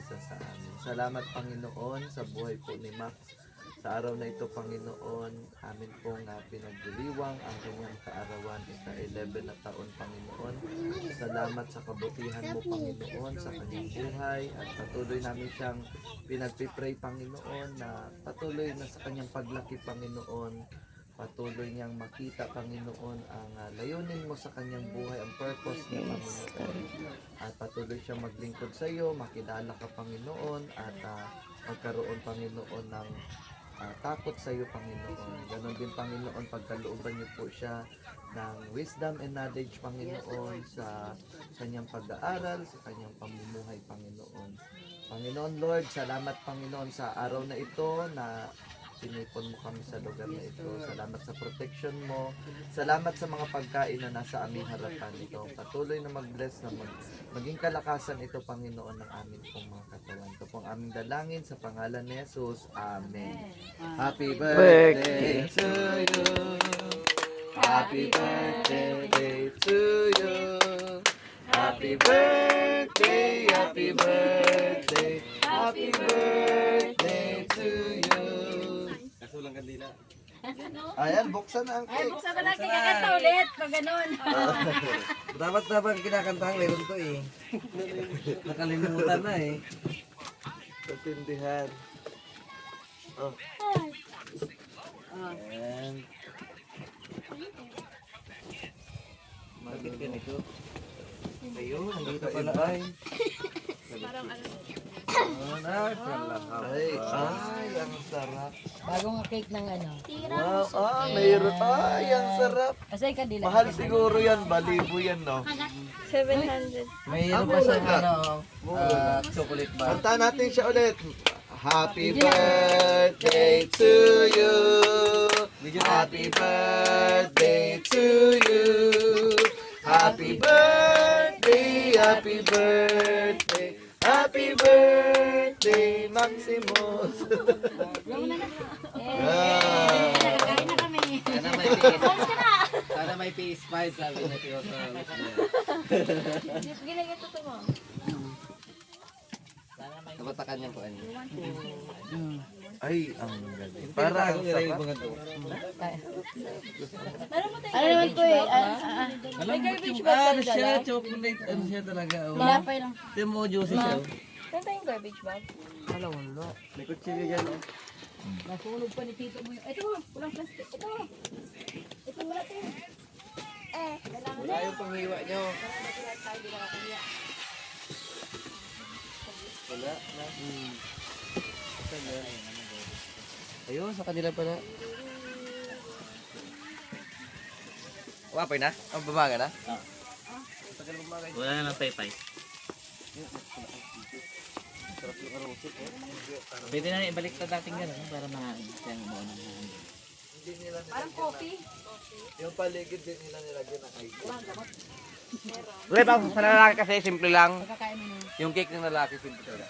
isa sa amin. Salamat Panginoon sa buhay po ni Max. Sa araw na ito, Panginoon, amin pong pinagdiriwang ang kanyang kaarawan sa 11 na taon, Panginoon. Salamat sa kabutihan mo, Panginoon, sa kanyang buhay at patuloy namin siyang pinagpipray, Panginoon, na patuloy na sa kanyang paglaki, Panginoon. Patuloy niyang makita, Panginoon, ang layunin mo sa kanyang buhay, ang purpose niya, Panginoon. At patuloy siyang maglingkod sa iyo, makilala ka, Panginoon, at magkaroon, Panginoon, ng takot sa iyo, Panginoon. Ganon din, Panginoon, pagkalooban niyo po siya ng wisdom and knowledge, Panginoon, sa kanyang pag-aaral, sa kanyang pamumuhay, Panginoon. Panginoon Lord, salamat, Panginoon, sa araw na ito na sinipon mo kami sa lugar na ito. Salamat sa protection mo. Salamat sa mga pagkain na nasa aming harapan ito. Patuloy na mag-bless na maging kalakasan ito, Panginoon, ng aming pong mga katawan. Ito pong aming dalangin sa pangalan ni Jesus. Amen. Happy birthday to you. Happy birthday to you. Happy birthday, happy birthday, happy birthday to you. Kasulang kandila. Ayan, buksan na ang Ay, cake. buksan ko lang, kikakanta ulit. Pag ganun. Dapat kinakantahan meron to eh. Nakalimutan na eh. Kasindihan. Oh. Ayan. Bakit ganito? Ayun, nandito pala ay. Parang ano. Ay, ang sarap. Bagong cake ng ano. Wow, mayroon. Ay, ang sarap. Asay ka dila. Mahal siguro yan, balibo yan, no? 700. Mayroon pa sa chocolate bar. Kanta natin siya ulit. Happy birthday to you. Happy birthday to you. Happy birthday, happy birthday. Happy birthday, Maximus. Nagkakain na kami. Sana may PS5 sabi na tiyo sa Ginagito to mo. Napatakan niya ko ano. Ay, ang galing. Para ang sarap. Ano naman po eh. May garbage bag ano ka siya, dala? chocolate, ano siya talaga. Oh. Tinapay lang. Ito mo, juicy siya. Saan tayong garbage bag? Wala. May kutsilyo dyan. Oh. Nasunog pa ni tito mo yung. Ito, walang plastic. Ito. Ito wala to. Wala yung panghiwa nyo. Wala na. Ayun, sa kanila pala. Wapay na? Ang bumaga na? Wala na ng paypay. Pwede na ibalik sa dating gano'n para mahain. Kaya mo na mahain. Parang coffee. Yung paligid din nila nilagyan ng ice. Wala pa, sa lalaki kasi simple lang. Kakain mo na. Yung cake ng lalaki simple talaga.